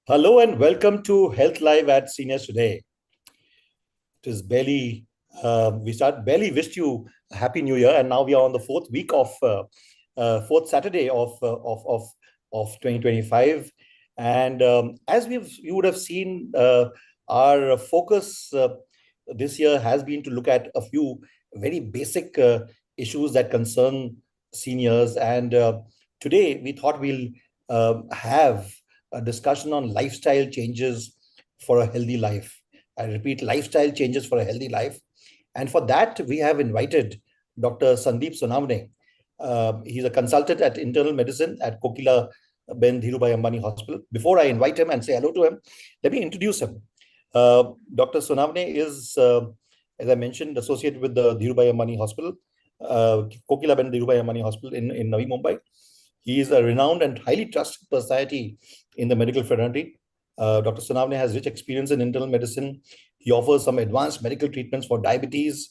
Hello and welcome to Health Live at Seniors Today. It is barely wished you a happy new year, and now we are on the fourth Saturday of 2025. And as you would have seen, our focus this year has been to look at a few very basic issues that concern seniors. And today we thought we'll have a discussion on lifestyle changes for a healthy life. I repeat, lifestyle changes for a healthy life. And for that, we have invited Dr. Sandeep Sonawane. He's a consultant at internal medicine at Kokila Ben Dhirubhai Ambani Hospital. Before I invite him and say hello to him, let me introduce him. Dr. Sonawane is, as I mentioned, associated with the Dhirubhai Ambani Hospital, Kokila Ben Dhirubhai Ambani Hospital in Navi Mumbai. He is a renowned and highly trusted personality in the medical fraternity. Dr. Sonawane has rich experience in internal medicine. He offers some advanced medical treatments for diabetes,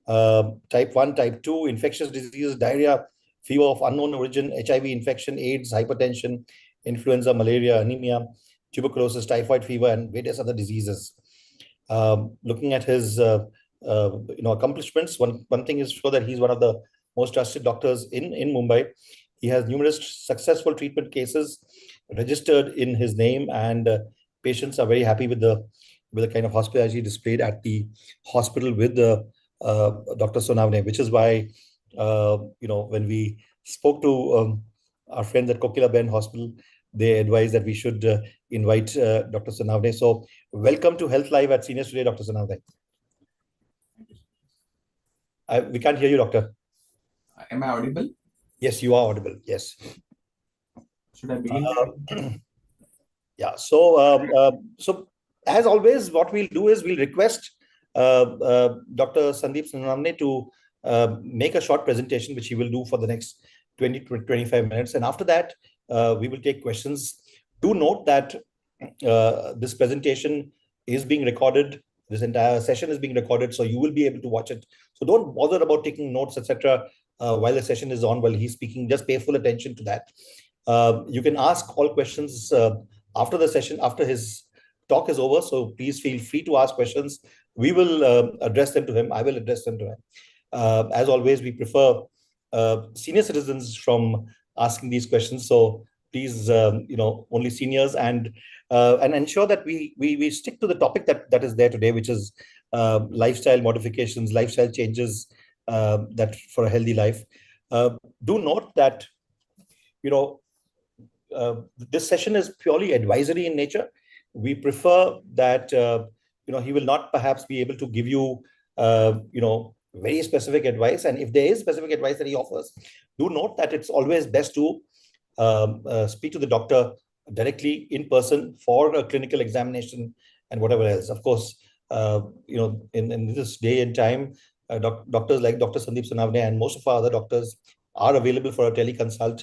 type 1, type 2, infectious diseases, diarrhea, fever of unknown origin, HIV infection, AIDS, hypertension, influenza, malaria, anemia, tuberculosis, typhoid fever, and various other diseases. Looking at his accomplishments, one thing is sure that he's one of the most trusted doctors in Mumbai. He has numerous successful treatment cases registered in his name, and patients are very happy with the kind of hospitality displayed at the hospital with Dr. Sonawane, which is why when we spoke to our friends at Kokila Ben Hospital, they advised that we should invite Dr. Sonawane. So welcome to Health Live at Seniors Today, Dr. Sonawane. We can't hear you, doctor. Am I audible? Yes, you are audible. Yes. Should I begin? Yeah. So as always, what we'll do is we'll request Dr. Sandeep Sonawane to make a short presentation, which he will do for the next 20 to 25 minutes. And after that, we will take questions. Do note that this presentation is being recorded. This entire session is being recorded, so you will be able to watch it. So don't bother about taking notes, etc. While the session is on, while he's speaking. Just pay full attention to that. You can ask all questions after the session, after his talk is over. So please feel free to ask questions. We will address them to him. I will address them to him. As always, we prefer senior citizens from asking these questions. So please, only seniors, and ensure that we stick to the topic that is there today, which is lifestyle modifications, lifestyle changes that for a healthy life. Do note that this session is purely advisory in nature. We prefer that he will not perhaps be able to give you very specific advice, and if there is specific advice that he offers, do note that it's always best to speak to the doctor directly in person for a clinical examination and whatever else. Of course, in this day and time, doctors like Dr. Sandeep Sonawane and most of our other doctors are available for a teleconsult,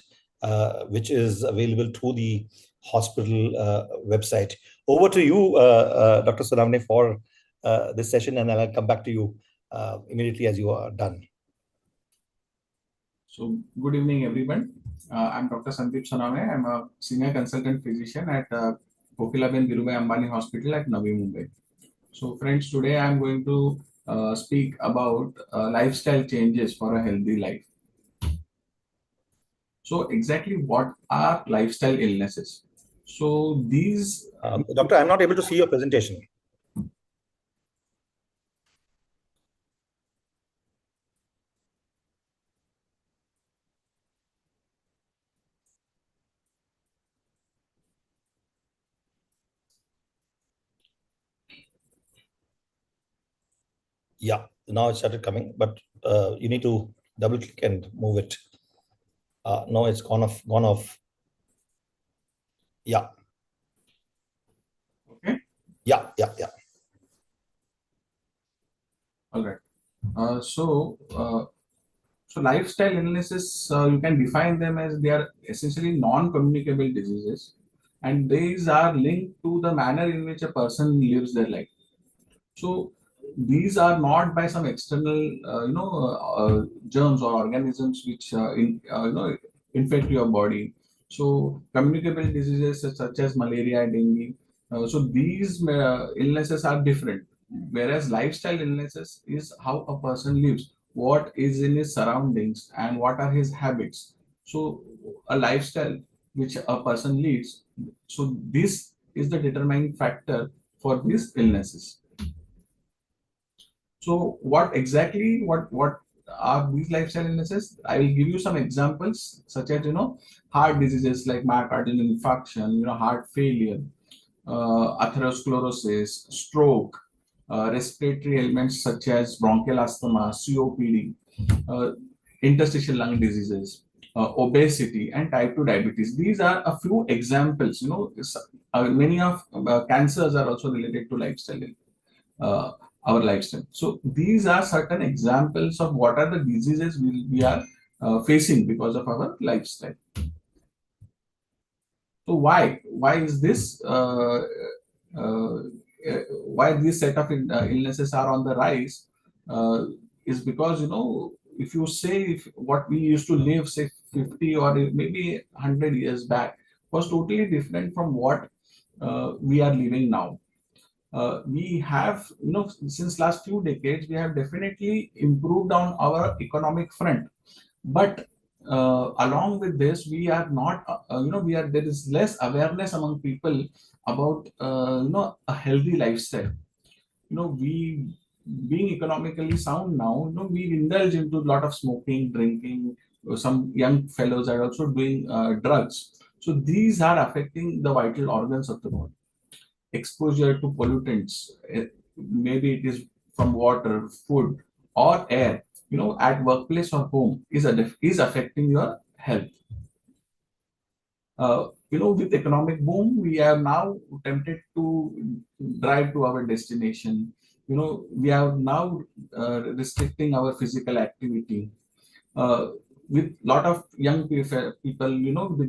which is available through the hospital website. Over to you, Dr. Sonawane, for this session, and I'll come back to you immediately as you are done. So, good evening, everyone. I'm Dr. Sandeep Sonawane. I'm a senior consultant physician at Kokila Ben Dhirubhai Ambani Hospital at Navi Mumbai. So, friends, today I'm going to speak about lifestyle changes for a healthy life. So, exactly what are lifestyle illnesses? So, these... Doctor, I'm not able to see your presentation. Yeah, now it started coming, but you need to double click and move it. No, it's gone off. Yeah. Okay. Yeah. All right. So lifestyle illnesses, you can define them as they are essentially non-communicable diseases, and these are linked to the manner in which a person lives their life. So these are not by some external, germs or organisms which infect your body. So communicable diseases such as malaria, dengue, so these illnesses are different. Whereas lifestyle illnesses is how a person lives, what is in his surroundings, and what are his habits. So a lifestyle which a person leads, so this is the determining factor for these illnesses. So what are these lifestyle illnesses? I will give you some examples such as heart diseases like myocardial infarction, heart failure, atherosclerosis, stroke, respiratory ailments such as bronchial asthma, COPD, uh, interstitial lung diseases, obesity, and type 2 diabetes. These are a few examples. Many of cancers are also related to lifestyle, uh, our lifestyle. So these are certain examples of what are the diseases we are facing because of our lifestyle. So why is this uh, why this set of illnesses are on the rise uh, is because if you say if what we used to live say 50 or maybe 100 years back was totally different from what we are living now. We have, since last few decades, we have definitely improved on our economic front. But along with this, we are not, there is less awareness among people about, a healthy lifestyle. We being economically sound now, we indulge into a lot of smoking, drinking. Some young fellows are also doing drugs. So these are affecting the vital organs of the body. Exposure to pollutants, maybe it is from water, food, or air, at workplace or home, is affecting your health. With economic boom, we are now tempted to drive to our destination. We are now restricting our physical activity. uh, with lot of young people,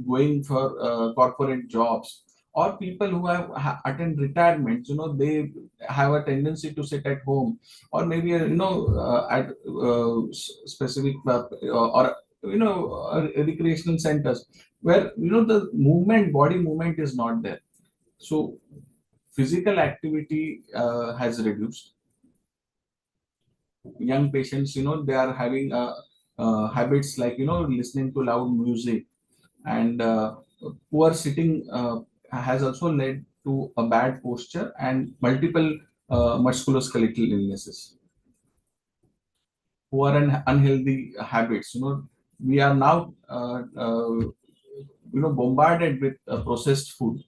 going for corporate jobs, or people who have attend retirement, they have a tendency to sit at home, or maybe at specific or recreational centers where the body movement is not there. So physical activity has reduced. Young patients, they are having habits like listening to loud music, and poor sitting has also led to a bad posture and multiple musculoskeletal illnesses. Poor and unhealthy habits, we are now bombarded with processed foods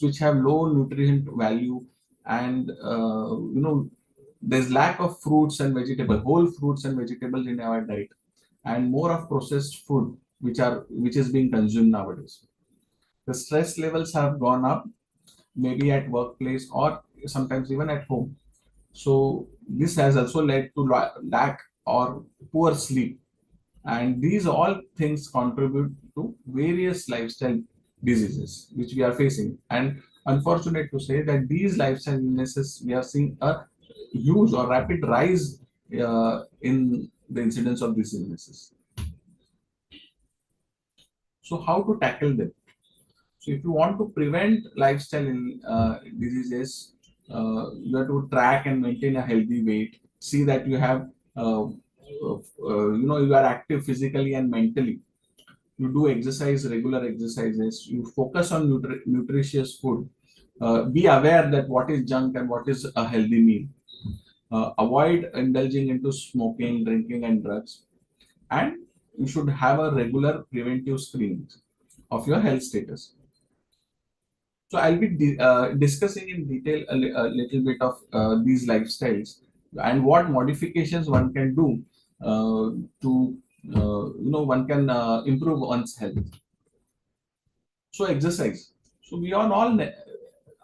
which have low nutrient value, and there's lack of whole fruits and vegetables in our diet, and more of processed food which is being consumed nowadays. The stress levels have gone up, maybe at workplace or sometimes even at home. So this has also led to lack or poor sleep, and these all things contribute to various lifestyle diseases which we are facing. And unfortunate to say that these lifestyle illnesses, we are seeing a huge or rapid rise in the incidence of these illnesses. So how to tackle them? So if you want to prevent lifestyle diseases, you have to track and maintain a healthy weight. See that you have, you are active physically and mentally. You do exercise, regular exercises. You focus on nutritious food. Be aware that what is junk and what is a healthy meal. Avoid indulging into smoking, drinking, and drugs. And you should have a regular preventive screening of your health status. So I'll be discussing in detail a little bit of these lifestyles and what modifications one can do to one can improve one's health. So exercise. So we are all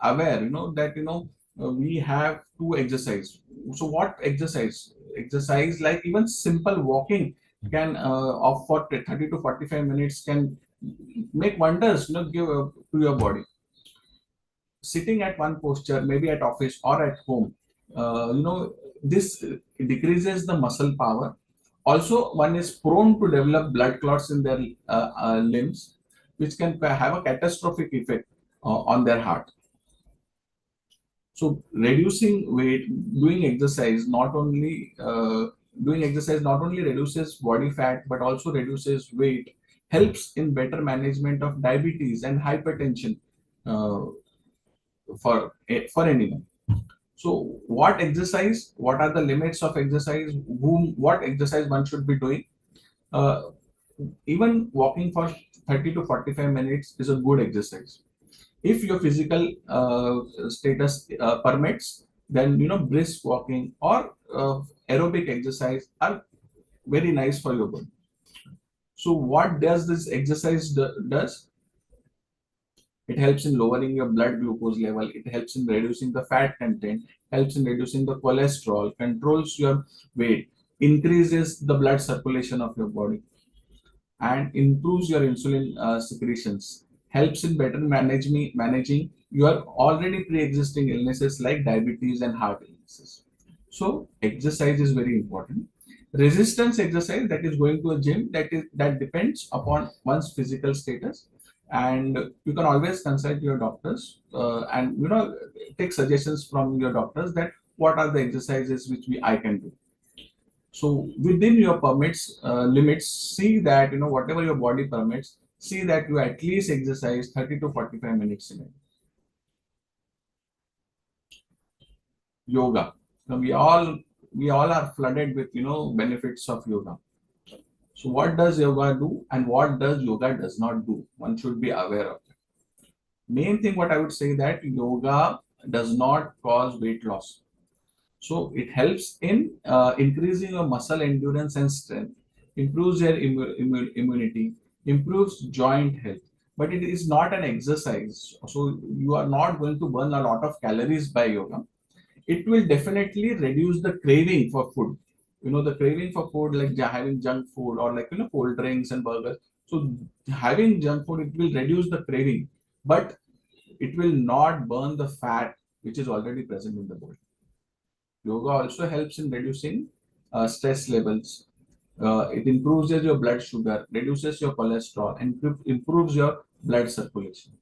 aware, that we have to exercise. So what exercise? Exercise like even simple walking can of for 30 to 45 minutes can make wonders, give to your body. Sitting at one posture, maybe at office or at home, this decreases the muscle power Also, one is prone to develop blood clots in their limbs, which can have a catastrophic effect on their heart. So reducing weight, doing exercise not only reduces body fat but also reduces weight, helps in better management of diabetes and hypertension uh, for anyone. So what exercise? What are the limits of exercise? What exercise one should be doing? Uh, Even walking for 30 to 45 minutes is a good exercise. If your physical status permits, then brisk walking or aerobic exercise are very nice for your body. So what does this exercise does? It helps in lowering your blood glucose level. It helps in reducing the fat content, helps in reducing the cholesterol, controls your weight, increases the blood circulation of your body, and improves your insulin secretions, helps in better managing your already pre-existing illnesses like diabetes and heart illnesses. So exercise is very important. Resistance exercise, that is going to a gym, that depends upon one's physical status, and you can always consult your doctors and take suggestions from your doctors that what are the exercises which I can do. So within your permits limits, see that whatever your body permits, see that you at least exercise 30 to 45 minutes in a day. Yoga. Now we all are flooded with benefits of yoga. So what does yoga do and what does yoga does not do? One should be aware of it. Main thing what I would say that yoga does not cause weight loss. So it helps in increasing your muscle endurance and strength, improves your immunity, improves joint health. But it is not an exercise. So you are not going to burn a lot of calories by yoga. It will definitely reduce the craving for food. The craving for food, like having junk food or like cold drinks and burgers. So having junk food, it will reduce the craving, but it will not burn the fat which is already present in the body. Yoga also helps in reducing stress levels. It improves your blood sugar, reduces your cholesterol, and improves your blood circulation.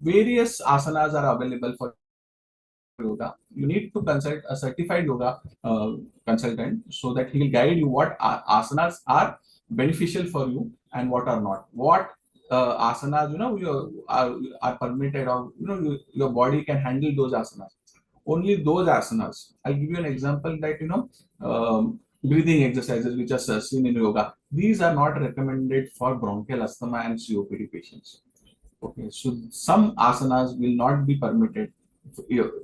Various asanas are available for yoga. You need to consult a certified yoga consultant so that he will guide you what asanas are beneficial for you and what are not. What asanas are permitted, or your body can handle those asanas. Only those asanas. I'll give you an example that breathing exercises which are seen in yoga. These are not recommended for bronchial asthma and COPD patients. Okay, so some asanas will not be permitted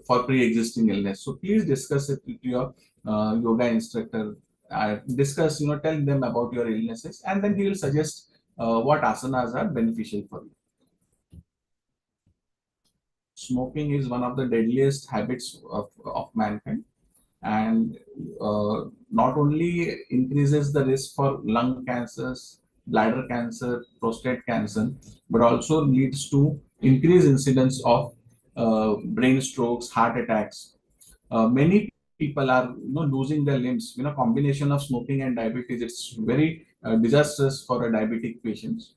for pre-existing illness. So please discuss it with your yoga instructor. Tell them about your illnesses, and then he will suggest what asanas are beneficial for you. Smoking is one of the deadliest habits of mankind, and not only increases the risk for lung cancers, bladder cancer, prostate cancer, but also leads to increased incidence of brain strokes, heart attacks. Many people are losing their limbs. Combination of smoking and diabetes, it's very disastrous for a diabetic patients.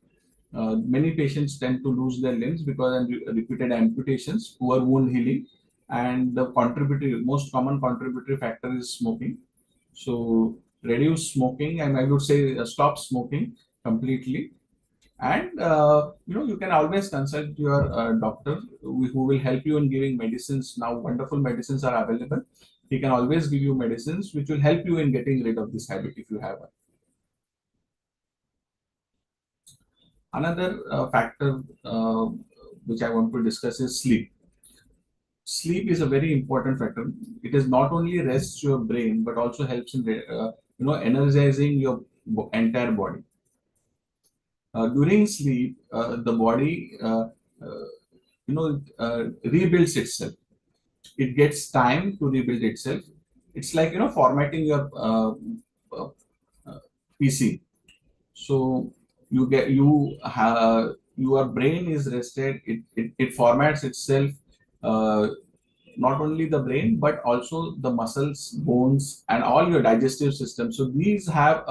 Many patients tend to lose their limbs because of repeated amputations, poor wound healing, and the contributory most common contributory factor is smoking. So reduce smoking, and I would say stop smoking completely. And you can always consult your doctor who will help you in giving medicines. Now wonderful medicines are available. He can always give you medicines which will help you in getting rid of this habit if you have one. Another factor which I want to discuss is sleep. Sleep is a very important factor. It is not only rests your brain but also helps in energizing your entire body. During sleep, the body rebuilds itself. It gets time to rebuild itself. It's like formatting your uh, uh, PC. So your brain is rested. It formats itself. Uh, not only the brain but also the muscles, bones, and all your digestive system. So these have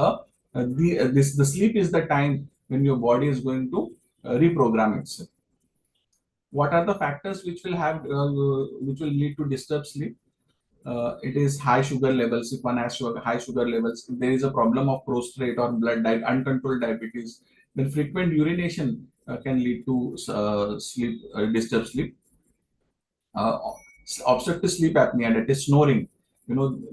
the sleep is the time when your body is going to reprogram itself. What are the factors which will lead to disturbed sleep? It is high sugar levels. If one has high sugar levels, if there is a problem of prostate or uncontrolled diabetes, then frequent urination can lead to disturbed sleep. uh, Obstructive sleep apnea, that is snoring.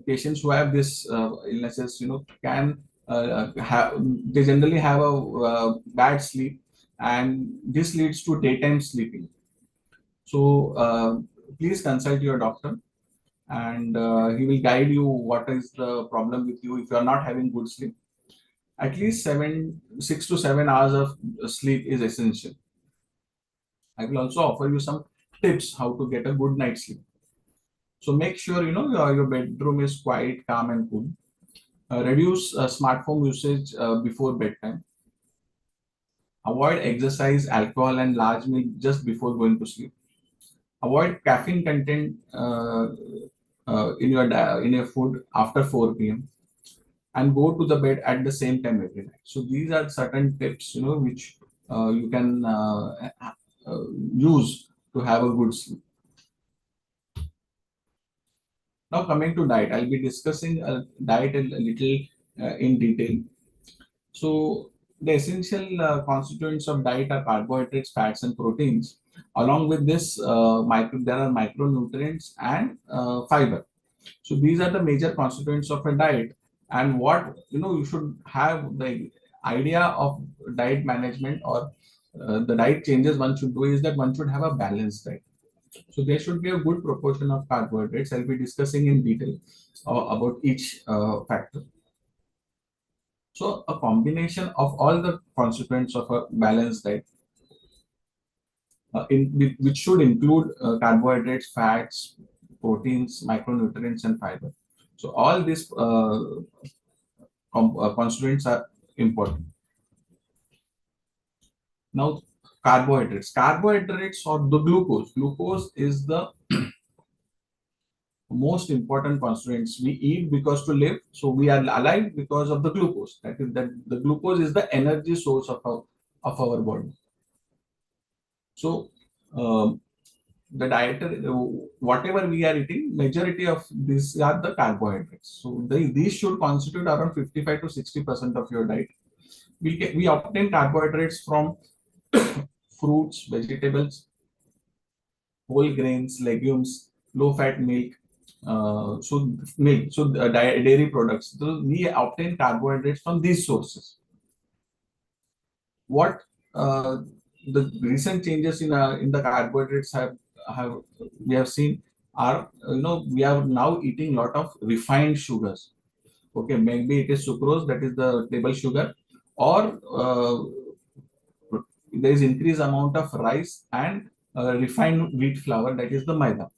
Patients who have this illnesses, can have, they generally have a bad sleep, and this leads to daytime sleeping. So please consult your doctor, and he will guide you what is the problem with you if you are not having good sleep. At least 6 to 7 hours of sleep is essential. I will also offer you some tips how to get a good night's sleep. So make sure your bedroom is quiet, calm, and cool. Reduce smartphone usage before bedtime. Avoid exercise, alcohol, and large meal just before going to sleep. Avoid caffeine content in your food after 4 p.m. and go to the bed at the same time every night. So these are certain tips, which you can use to have a good sleep. Now coming to diet, I'll be discussing diet a little in detail. So the essential constituents of diet are carbohydrates, fats, and proteins. Along with this, there are micronutrients and fiber. So these are the major constituents of a diet. And what you should have the idea of diet management, or the diet changes one should do, is that one should have a balanced diet. So there should be a good proportion of carbohydrates. I'll be discussing in detail about each factor. So a combination of all the constituents of a balanced diet, which should include carbohydrates, fats, proteins, micronutrients, and fiber. So all these constituents are important. Now, carbohydrates. Carbohydrates, or the glucose. Glucose is the most important constituents. We eat because to live, so we are alive because of the glucose. That the glucose is the energy source of our body. So the diet, whatever we are eating, majority of these are the carbohydrates. So these should constitute around 55 to 60% of your diet. We obtain carbohydrates from fruits, vegetables, whole grains, legumes, low-fat milk, dairy products. So we obtain carbohydrates from these sources. What the recent changes in the carbohydrates have we have seen are, we are now eating lot of refined sugars. Okay, maybe it is sucrose, that is the table sugar, or there is increased amount of rice and refined wheat flour, that is the maida.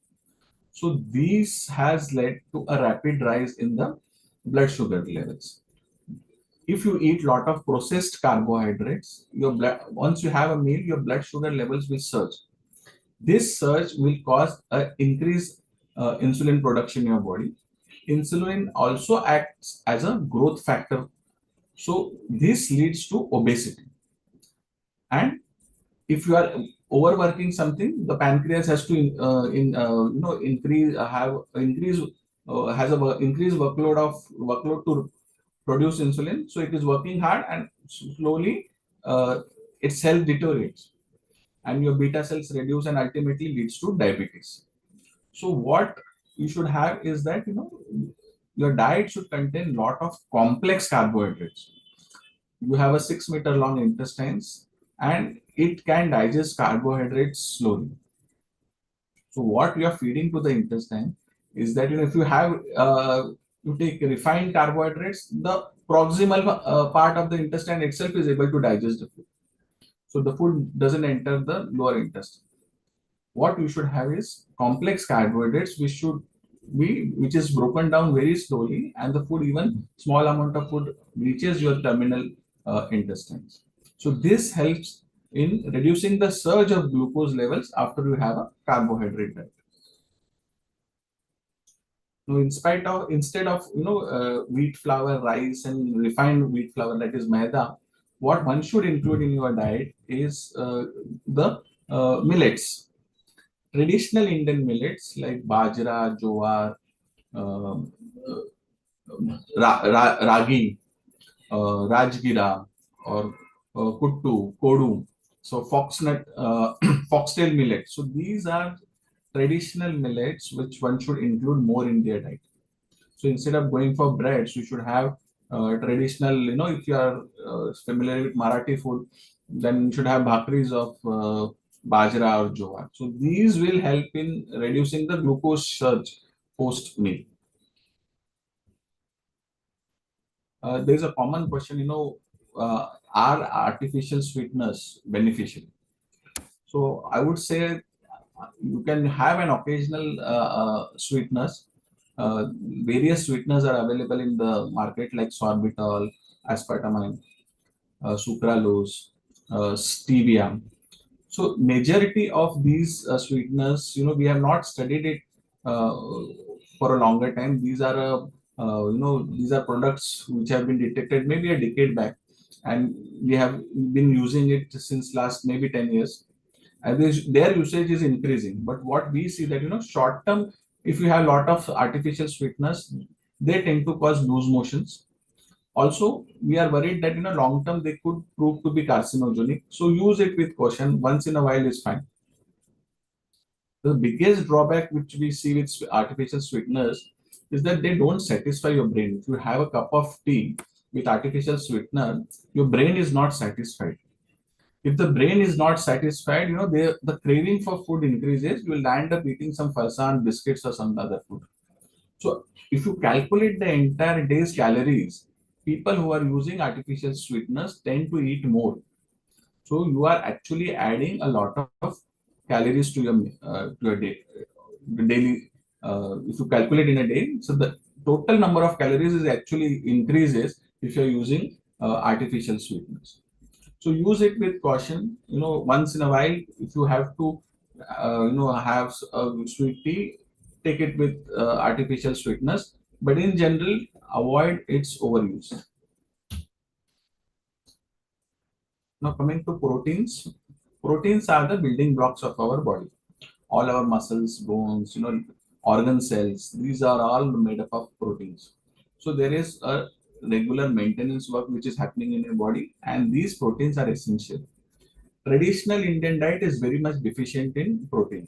So these has led to a rapid rise in the blood sugar levels. If you eat lot of processed carbohydrates, your blood, once you have a meal, your blood sugar levels will surge. This surge will cause an increased insulin production in your body. Insulin also acts as a growth factor. So this leads to obesity. And if you are overworking something, the pancreas has to increase have increase has a increased workload to produce insulin. So it is working hard, and slowly its health deteriorates, and your beta cells reduce, and ultimately leads to diabetes. So what you should have is that your diet should contain lot of complex carbohydrates. You have a 6 meter long intestines, and it can digest carbohydrates slowly. So what you are feeding to the intestine is that if you take refined carbohydrates, the proximal part of the intestine itself is able to digest the food. So the food doesn't enter the lower intestine. What you should have is complex carbohydrates, which is broken down very slowly, and the food, even small amount of food, reaches your terminal intestines. So this helps in reducing the surge of glucose levels after you have a carbohydrate diet. In spite of instead of wheat flour, rice, and refined wheat flour, that is maida, what one should include in your diet is the millets. Traditional Indian millets like bajra, jowar, um, ragi, rajgira, or kuttu, kodu. So foxnut, foxtail millet. So these are traditional millets which one should include more in their diet. So instead of going for breads, you should have traditional. If you are familiar with Marathi food, then you should have bhakris of bajra or jowar. So these will help in reducing the glucose surge post meal. There is a common question, are artificial sweeteners beneficial? So I would say you can have an occasional sweetness. Various sweeteners are available in the market like sorbitol, aspartame, sucralose, stevia. So majority of these sweeteners, we have not studied it uh, for a longer time. These are products which have been detected maybe a decade back, and we have been using it since last maybe 10 years. And their usage is increasing. But what we see that short term, if you have a lot of artificial sweeteners, they tend to cause loose motions. Also, we are worried that long term they could prove to be carcinogenic. So use it with caution. Once in a while is fine. The biggest drawback which we see with artificial sweeteners is that they don't satisfy your brain. If you have a cup of tea with artificial sweetener, your brain is not satisfied. If the brain is not satisfied, the craving for food increases. You will end up eating some farsan, biscuits, or some other food. So if you calculate the entire day's calories, people who are using artificial sweeteners tend to eat more. So you are actually adding a lot of calories to your daily. If you calculate in a day, so the total number of calories is actually increases if you are using artificial sweeteners. So use it with caution. Once in a while, if you have to, have a sweet tea, take it with artificial sweetness. But in general, avoid its overuse. Now coming to proteins. Proteins are the building blocks of our body. All our muscles, bones, organ cells, these are all made up of proteins. So there is a regular maintenance work which is happening in your body, and these proteins are essential. Traditional Indian diet is very much deficient in protein.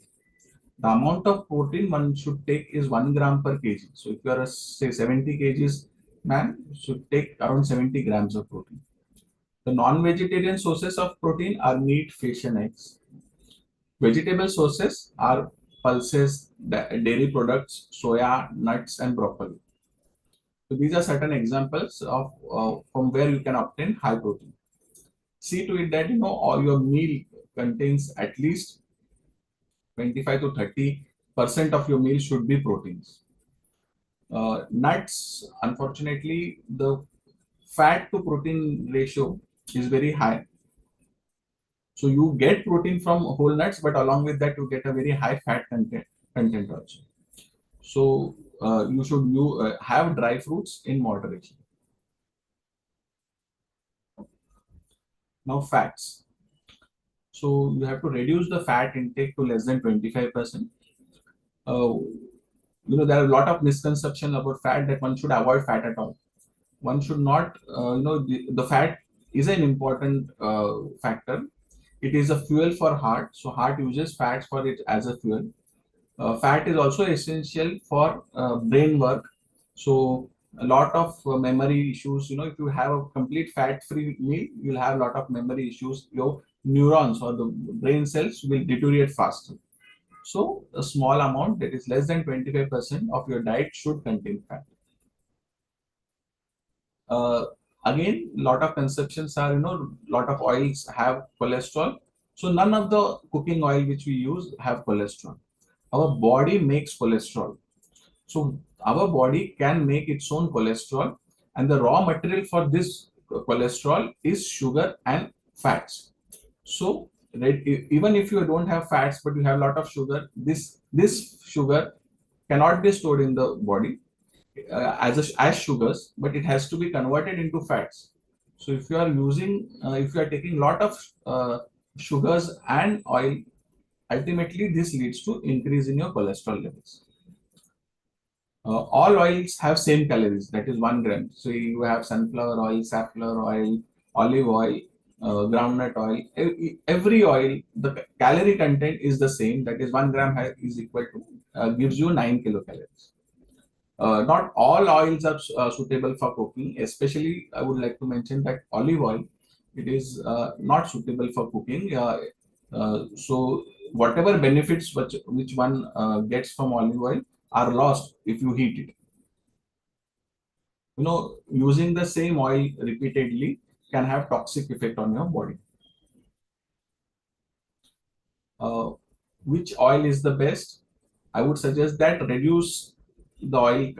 The amount of protein one should take is 1 gram per kg. So if you are a, say 70 kgs man, you should take around 70 grams of protein. The non-vegetarian sources of protein are meat, fish, and eggs. Vegetable sources are pulses, dairy products, soya, nuts, and broccoli. So these are certain examples of from where you can obtain high protein. See to it that all your meal contains at least 25 to 30% of your meal should be proteins. Nuts, unfortunately, the fat to protein ratio is very high. So you get protein from whole nuts, but along with that, you get a very high fat content also. So you have dry fruits in moderation. Now fats. So you have to reduce the fat intake to less than 25%. Uh, there are a lot of misconceptions about fat that one should avoid fat at all. One should not, the fat is an important factor. It is a fuel for heart. So heart uses fats for it as a fuel. Fat is also essential for brain work. So a lot of memory issues. If you have a complete fat-free meal, you'll have a lot of memory issues. Your neurons or the brain cells will deteriorate faster. So a small amount, that is less than 25% of your diet, should contain fat. Uh, Again, lot of conceptions are, lot of oils have cholesterol. So none of the cooking oil which we use have cholesterol. Our body makes cholesterol. So our body can make its own cholesterol, and the raw material for this cholesterol is sugar and fats. So even if you don't have fats but you have a lot of sugar, this sugar cannot be stored in the body as sugars, but it has to be converted into fats. So if you are using, if you are taking lot of sugars and oil, ultimately this leads to increase in your cholesterol levels. All oils have same calories, that is 1 gram. So you have sunflower oil, safflower oil, olive oil, groundnut oil. Every oil, the calorie content is the same. That is 1 gram is equal to gives you 9 kilocalories. Not all oils are suitable for cooking. Especially, I would like to mention that olive oil, it is not suitable for cooking. So whatever benefits which one gets from olive oil are lost if you heat it. Using the same oil repeatedly can have toxic effect on your body. Uh, which oil is the best? I would suggest that reduce the oil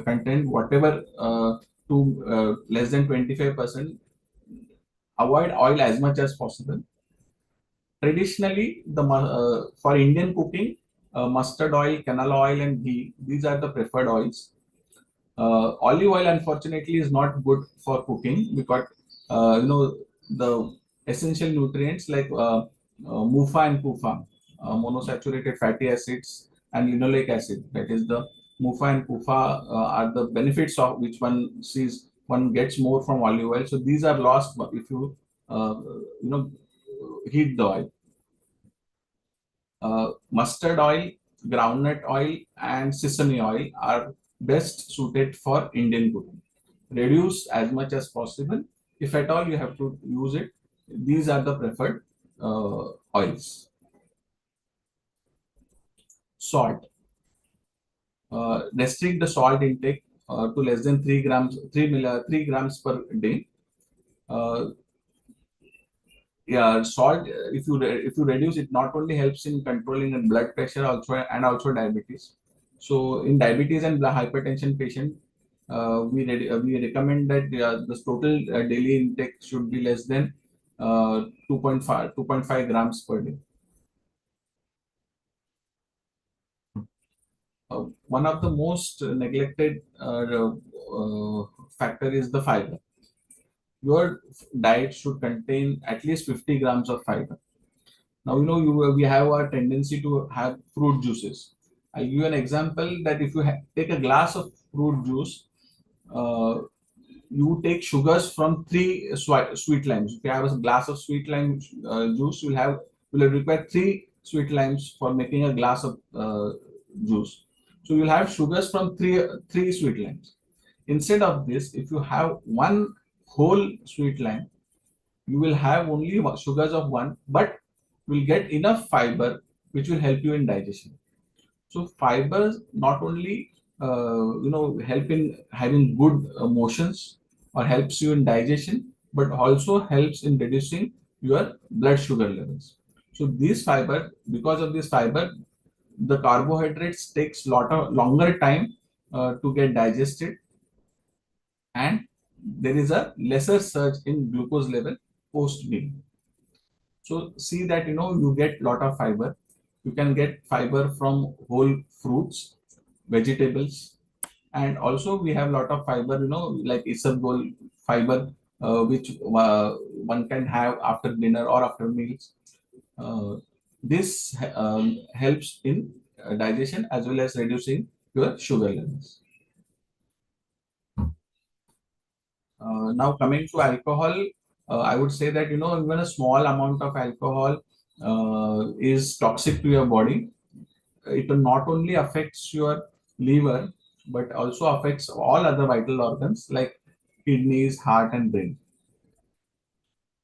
content, whatever, to less than 25%. Avoid oil as much as possible. Traditionally, for Indian cooking, mustard oil, canola oil, and ghee, these are the preferred oils. Olive oil, unfortunately, is not good for cooking because the essential nutrients like MUFA and PUFA, monosaturated fatty acids, and linoleic acid. That is the MUFA and PUFA are the benefits of which one sees one gets more from olive oil. So these are lost if you uh, you know heat the oil. Mustard oil, groundnut oil, and sesame oil are best suited for Indian cooking. Reduce as much as possible. If at all you have to use it, these are the preferred oils. Salt. Restrict the salt intake to less than 3 grams, 3 grams per day. Uh, yeah, salt, if you reduce it, not only helps in controlling blood pressure also diabetes. So in diabetes and the hypertension patient, we recommend that the total daily intake should be less than 2.5 grams per day. One of the most neglected factor is the fiber. Your diet should contain at least 50 grams of fiber. Now, we have a tendency to have fruit juices. I'll give you an example that if you take a glass of fruit juice, uh, you take sugars from three sweet limes. If you have a glass of sweet lime juice, you'll require three sweet limes for making a glass of juice. So you'll have sugars from three sweet limes. Instead of this, if you have one whole sweet lime, you will have only sugars of one, but will get enough fiber which will help you in digestion. So fibers not only help in having good motions or helps you in digestion, but also helps in reducing your blood sugar levels. So this fiber, because of this fiber, the carbohydrates takes longer time to get digested, and there is a lesser surge in glucose level post meal. So see that you get lot of fiber. You can get fiber from whole fruits, vegetables, and also we have lot of fiber, like isabgol fiber, which one can have after dinner or after meals. This helps in digestion as well as reducing your sugar levels. Now coming to alcohol, I would say that even a small amount of alcohol is toxic to your body. It not only affects your liver but also affects all other vital organs like kidneys, heart, and brain.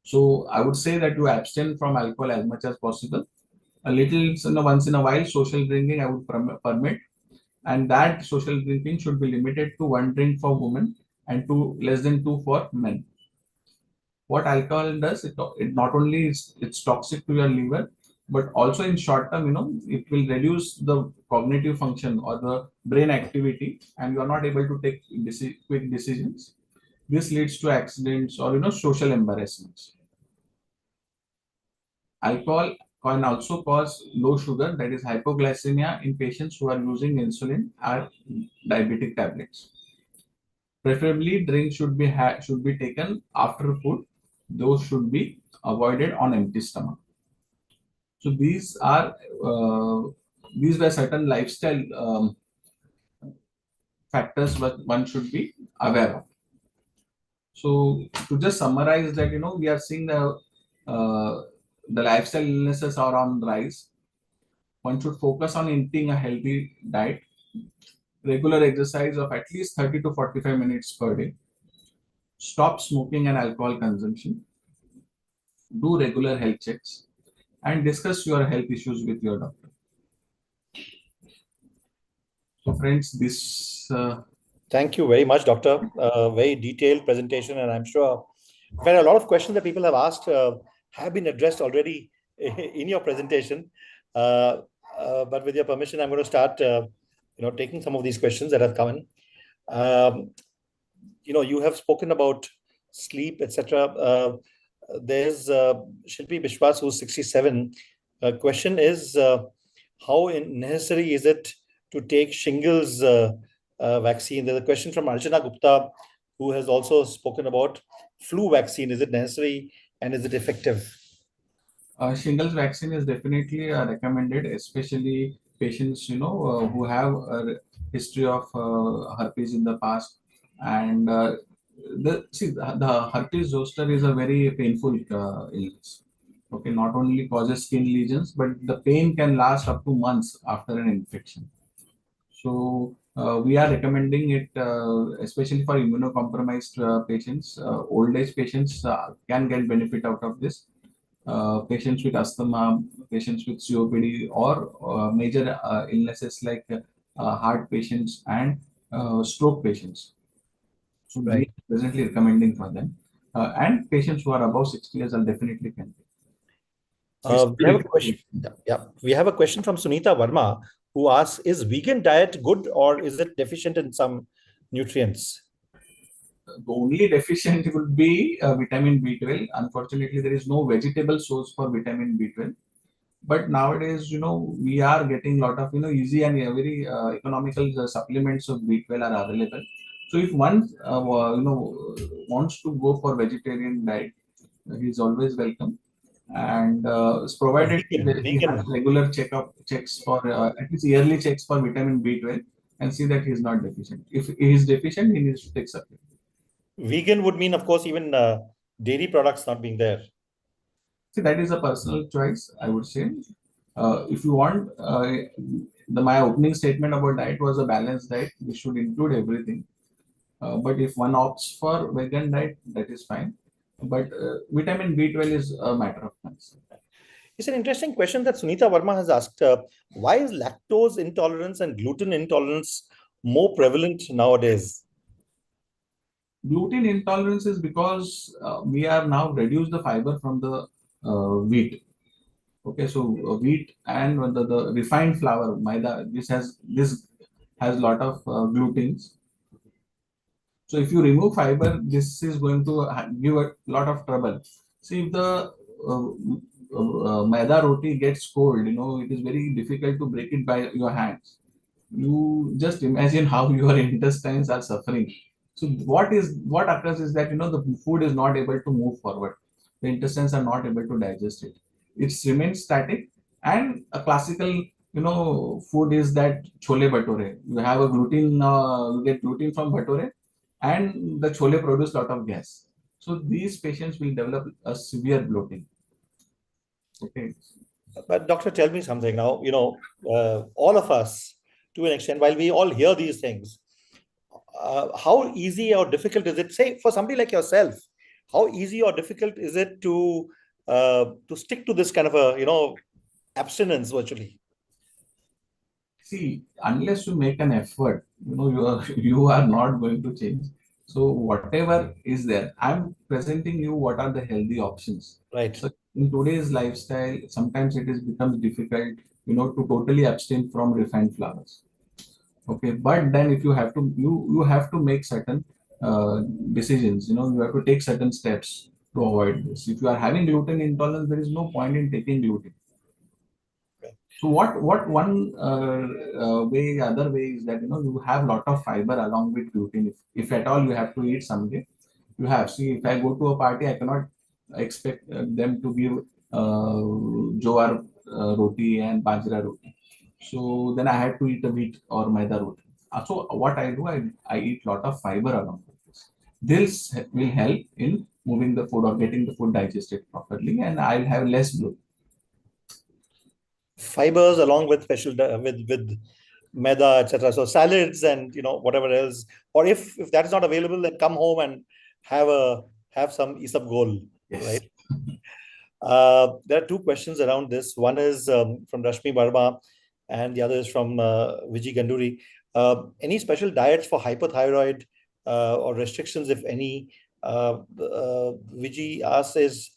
So I would say that you abstain from alcohol as much as possible. A little, once in a while, social drinking I would permit, and that social drinking should be limited to one drink for women and less than two for men. What alcohol does, it not only it's toxic to your liver, but also in short term, it will reduce the cognitive function or the brain activity, and you are not able to take quick decisions. This leads to accidents or social embarrassments. Alcohol can also cause low sugar, that is hypoglycemia, in patients who are using insulin or diabetic tablets. Preferably, drinks should be taken after food. Those should be avoided on empty stomach. So uh, these were certain lifestyle factors that one should be aware of. So to just summarize that, we are seeing the lifestyle illnesses are on rise. One should focus on eating a healthy diet, regular exercise of at least 30 to 45 minutes per day, stop smoking and alcohol consumption, do regular health checks, and discuss your health issues with your doctor. So, friends, this Thank you very much, Doctor. Very detailed presentation, and I'm sure a lot of questions that people have asked have been addressed already in your presentation. But with your permission, I'm going to start, taking some of these questions that have come in. You have spoken about sleep, etc. There's Shilpi Bishwas, who's 67. Question is, how necessary is it to take shingles vaccine? There's a question from Archana Gupta, who has also spoken about flu vaccine. Is it necessary and is it effective? shingles vaccine is definitely recommended, especially patients who have a history of herpes in the past. And the herpes zoster is a very painful illness. Okay, not only causes skin lesions, but the pain can last up to months after an infection. So we are recommending it, especially for immunocompromised patients. Old age patients can get benefit out of this. Patients with asthma, patients with COPD, or major illnesses like heart patients and stroke patients. So we Right. are presently recommending for them. And patients who are above 60 years are definitely can. It's We have a question. Yeah, we have a question from Sunita Verma, who asks, is vegan diet good or is it deficient in some nutrients? the only deficient would be vitamin B12. Unfortunately, there is no vegetable source for vitamin B12. But nowadays, we are getting a lot of, easy and very economical supplements of B12 are available. So if one, wants to go for vegetarian diet, he is always welcome. And provided Vegan, that he has vegan, regular checks for at least yearly checks for vitamin B12 and see that he is not deficient. If he is deficient, he needs to take supplement. vegan would mean, of course, even dairy products not being there. See, that is a personal choice, I would say. If you want, my opening statement about diet was a balanced diet. We should include everything. But if one opts for vegan diet, that is fine. But vitamin B12 is a matter of concern. It's an interesting question that Sunita Verma has asked. Why is lactose intolerance and gluten intolerance more prevalent nowadays? Gluten intolerance is because we have now reduced the fiber from the wheat. Okay, so wheat and the refined flour, maida, this has lot of glutens. So if you remove fiber, this is going to give a lot of trouble. See, if the maida roti gets cold, it is very difficult to break it by your hands. You just imagine how your intestines are suffering. So what occurs is that the food is not able to move forward. The intestines are not able to digest it. It remains static. And a classical food is that chole bhature. You have a gluten, you get gluten from bhature, and the chole produce lot of gas. So these patients will develop a severe bloating. Okay. But doctor, tell me something now. All of us, to an extent, while we all hear these things, how easy or difficult is it? Say for somebody like yourself, how easy or difficult is it to stick to this kind of a abstinence virtually? See, unless you make an effort, you are not going to change. So whatever is there, I'm presenting you what are the healthy options. Right. So in today's lifestyle, sometimes it is becomes difficult, to totally abstain from refined flours. Okay, but then if you have to make certain decisions. You have to take certain steps to avoid this. If you are having gluten intolerance, there is no point in taking gluten. So what one way, other way is that you have lot of fiber along with gluten. If at all you have to eat someday, you have. See, if I go to a party, I cannot expect them to give jowar roti and bajra roti. So then I had to eat a wheat or maida roti. So what I do, I eat lot of fiber along with this. This will help in moving the food or getting the food digested properly, and I'll have less bloat. Fibers along with with maida, etc. So salads and whatever else. Or if that is not available, then come home and have a have some isabgol, Yes. right? There are two questions around this. One is from Rashmi Barma, and the other is from Vijay Ganduri. Any special diets for hypothyroid or restrictions, if any? Vijay asks is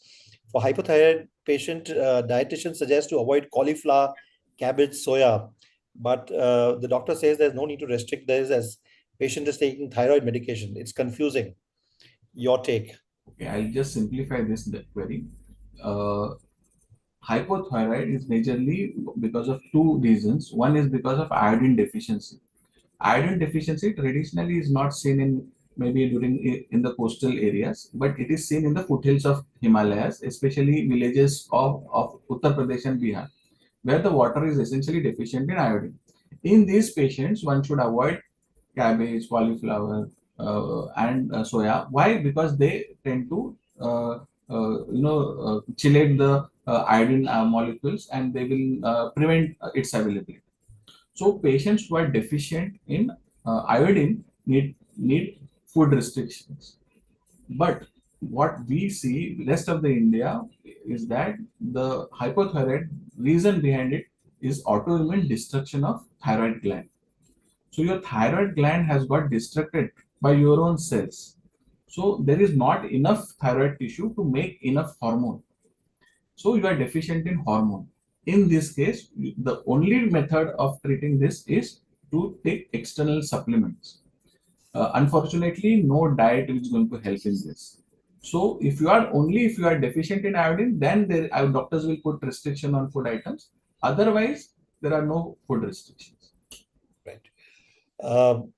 for hypothyroid patient, dietitian suggests to avoid cauliflower, cabbage, soya, but the doctor says there's no need to restrict this as patient is taking thyroid medication. It's confusing. Your take. Okay, I'll just simplify this query. Uh, Hypothyroid is majorly because of two reasons. One is because of iodine deficiency. Iodine deficiency traditionally is not seen in maybe in the coastal areas, but it is seen in the foothills of Himalayas, especially villages of Uttar Pradesh and Bihar, where the water is essentially deficient in iodine. In these patients, one should avoid cabbage, cauliflower, and soya. Why? Because they tend to chelate the iodine molecules, and they will prevent its availability. So patients who are deficient in iodine need food restrictions. But what we see rest of the India is that the hypothyroid reason behind it is autoimmune destruction of thyroid gland. So your thyroid gland has got destructed by your own cells. So there is not enough thyroid tissue to make enough hormone. So you are deficient in hormone. In this case, the only method of treating this is to take external supplements. Unfortunately, no diet is going to help in this. So if you are deficient in iodine, then doctors will put restriction on food items. Otherwise, there are no food restrictions. Right.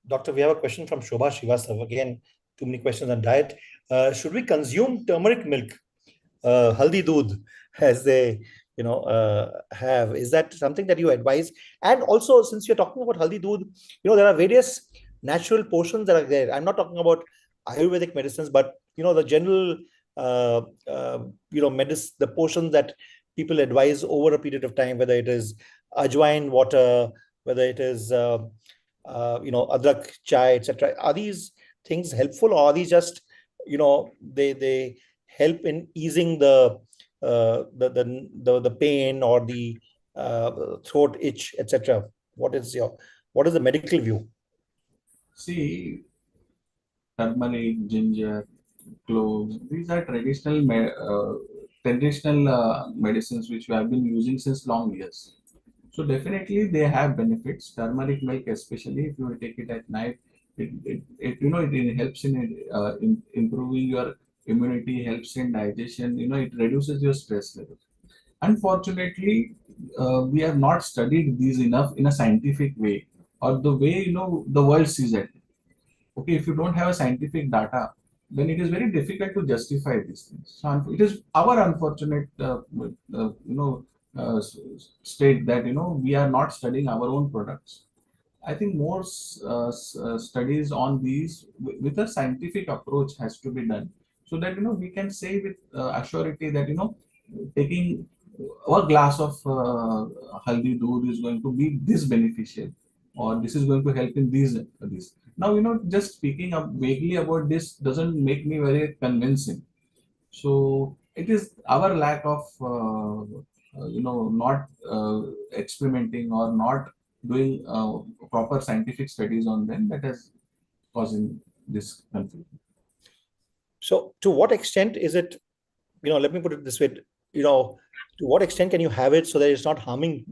Doctor, we have a question from Shobha Srivastav. Again, too many questions on diet. Should we consume turmeric milk, haldi doodh, as they, have? Is that something that you advise? And also, since you're talking about haldi doodh, there are various natural potions that are there. I'm not talking about Ayurvedic medicines, but the general, medicine, the potions that people advise over a period of time, whether it is ajwain water, whether it is adrak chai, etc. Are these things helpful, or are these just they help in easing the pain or the throat itch, etc.? What is the medical view? See, turmeric, ginger, cloves. These are traditional medicines which we have been using since long years. So definitely they have benefits. Turmeric milk, especially if you take it at night, it helps in improving your immunity, helps in digestion. It reduces your stress level. Unfortunately, we have not studied these enough in a scientific way, or the way the world sees it. Okay, if you don't have a scientific data, then it is very difficult to justify these things. So it is our unfortunate state that we are not studying our own products. I think more studies on these with a scientific approach has to be done, so that we can say with assurity that taking a glass of haldi doodh is going to be this beneficial, or this is going to help in these. Now just speaking up vaguely about this doesn't make me very convincing. So it is our lack of not experimenting or not doing proper scientific studies on them that has causing this confusion. So, to what extent is it? Let me put it this way. You know, to what extent can you have it so that it's not harming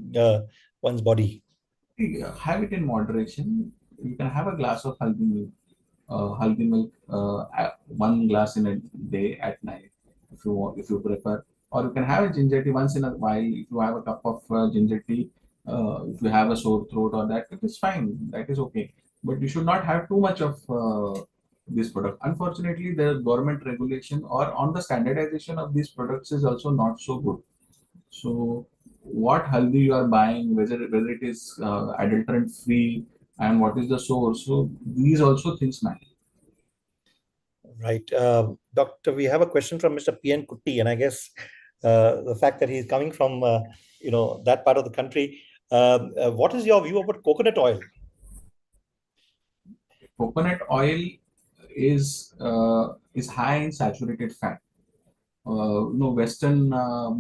one's body? Have it in moderation. You can have a glass of haldi milk, one glass in a day at night, if you want, if you prefer. or you can have a ginger tea once in a while. If you have a cup of ginger tea, if you have a sore throat or that, it is fine. That is okay. But you should not have too much of this product. Unfortunately, the government regulation or on the standardization of these products is also not so good. So, what haldi you are buying, whether it is adulterant free, and what is the source. So, these also things matter. Right. Doctor, we have a question from Mr. P.N. Kutti, and I guess the fact that he's coming from, that part of the country. What is your view about coconut oil? Coconut oil is high in saturated fat. Western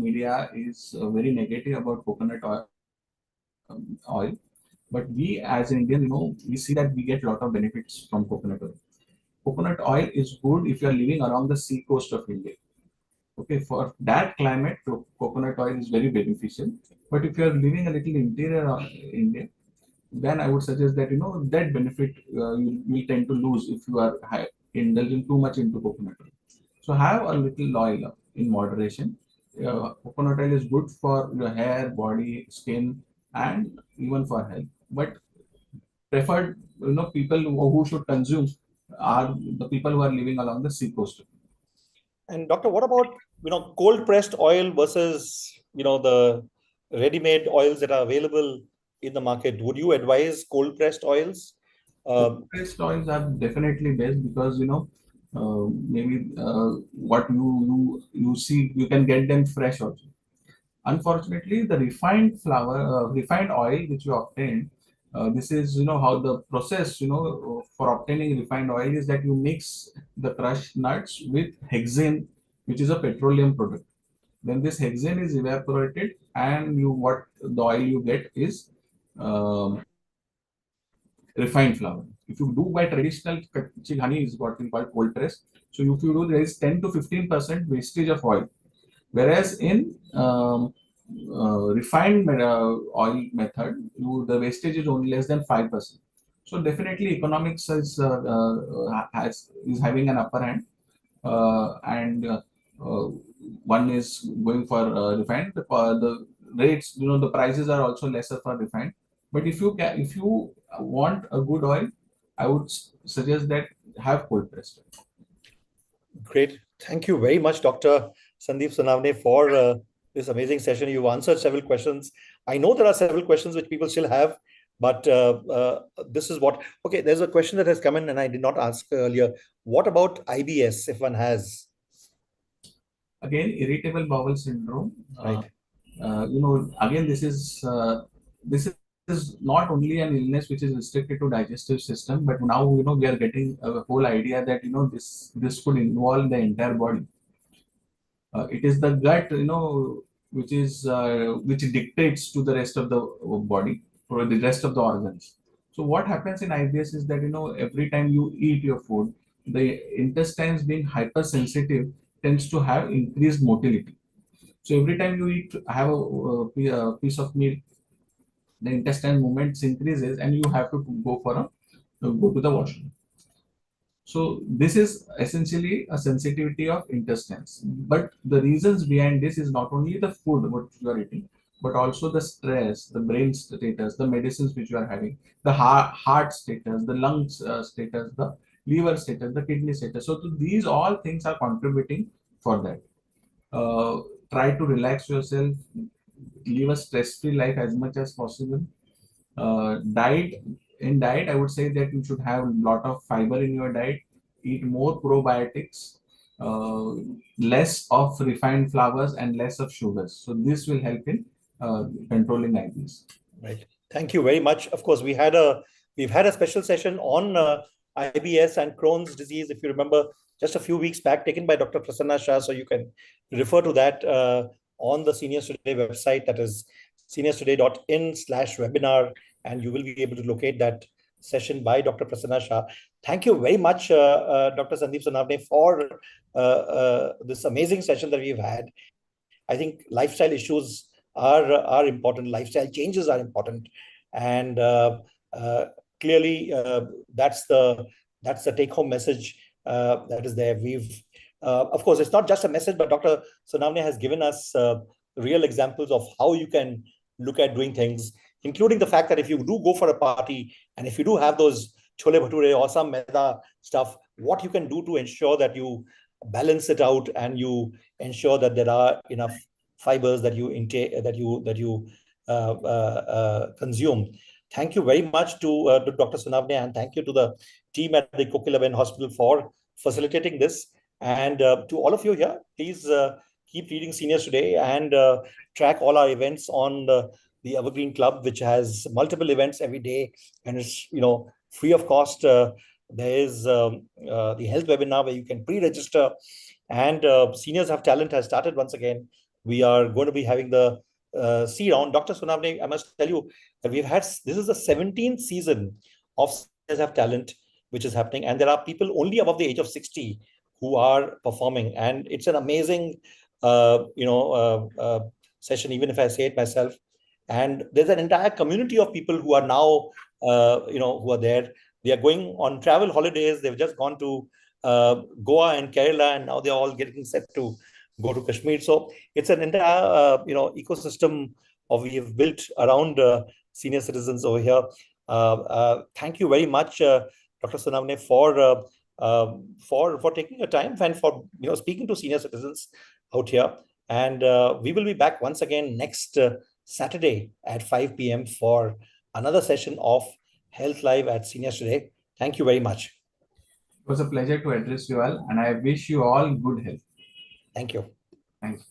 media is very negative about coconut oil, but we as an Indian, we see that we get a lot of benefits from coconut oil. Coconut oil is good if you are living along the sea coast of India. Okay, for that climate, coconut oil is very beneficial. But if you are living a little interior of India, then I would suggest that that benefit you will tend to lose if you are indulging too much into coconut oil. So have a little oil in moderation. Coconut oil is good for your hair, body, skin, and even for health. But preferred, people who should consume are the people who are living along the sea coast. And doctor, what about cold pressed oil versus the ready-made oils that are available in the market? Would you advise cold pressed oils? Um, Cold-pressed oils are definitely best because maybe what you see you can get them fresh also. Unfortunately, the refined oil which you obtain, this is how the process for obtaining refined oil is that you mix the crushed nuts with hexane, which is a petroleum product. Then this hexane is evaporated, and what the oil you get is um, refined flour. If you do by traditional kachchi ghani is what we call cold press. So if you do, there is 10 to 15% wastage of oil. Whereas in refined oil method, the wastage is only less than 5%. So definitely economics is having an upper hand, and uh, one is going for refined. The rates, the prices are also lesser for refined. But if you want a good oil, I would suggest that have cold pressed. Great. Thank you very much, Dr. Sandeep Sonawane, for this amazing session. You've answered several questions. I know there are several questions which people still have, but this is what. Okay, there's a question that has come in and I did not ask earlier. What about IBS if one has? Again, irritable bowel syndrome. Right. Again, this is not only an illness which is restricted to digestive system, but now we are getting a whole idea that this could involve the entire body. It is the gut, which dictates to the rest of the body or the rest of the organs. So what happens in IBS is that every time you eat your food, the intestines being hypersensitive tends to have increased motility. So every time you have a piece of meat, the intestine movements increases, and you have to go to the washroom. So this is essentially a sensitivity of intestines. But the reasons behind this is not only the food what you are eating, but also the stress, the brain status, the medicines which you are having, the heart status, the lungs status, the liver status, the kidney status. So these all things are contributing for that. Uh, Try to relax yourself, live a stress-free life as much as possible. Diet, in diet, I would say that you should have a lot of fiber in your diet, eat more probiotics, uh, less of refined flours and less of sugars. So this will help in controlling IBS. Right. Thank you very much. Of course, we've had a special session on IBS and Crohn's disease, if you remember, just a few weeks back, taken by Dr. Prasanna Shah. So you can refer to that on the Seniors Today website. That is seniorstoday.in/webinar, and you will be able to locate that session by Dr. Prasanna Shah. Thank you very much, Dr. Sandeep Sonavne, for this amazing session that we've had. I think lifestyle issues are important. Lifestyle changes are important, and uh, clearly that's the take home message that is there. Of course, it's not just a message, but Dr. Sonawane has given us real examples of how you can look at doing things, including the fact that if you do go for a party and if you do have those chole bhature or some maida stuff, what you can do to ensure that you balance it out and you ensure that there are enough fibers that you intake, that you consume. Thank you very much to Dr. Sonawane, and thank you to the team at the Kokilaben Hospital for facilitating this. And to all of you here, please keep reading Seniors Today and track all our events on the Evergreen Club, which has multiple events every day and it's free of cost. There is the health webinar where you can pre-register, and Seniors Have Talent has started once again. We are going to be having the C round. Dr. Sonawane, I must tell you that this is the 17th season of Seniors Have Talent, which is happening, and there are people only above the age of 60 who are performing, and it's an amazing session, even if I say it myself. And there's an entire community of people who are now who are there. They are going on travel holidays. They've just gone to Goa and Kerala, and now they're all getting set to go to Kashmir. So it's an entire ecosystem of we have built around senior citizens over here. Thank you very much, Dr. Sonawane, for taking your time and for speaking to senior citizens out here. And we will be back once again next Saturday at 5 p.m. for another session of Health Live at Seniors Today. Thank you very much. It was a pleasure to address you all, and I wish you all good health. Thank you. Thank you.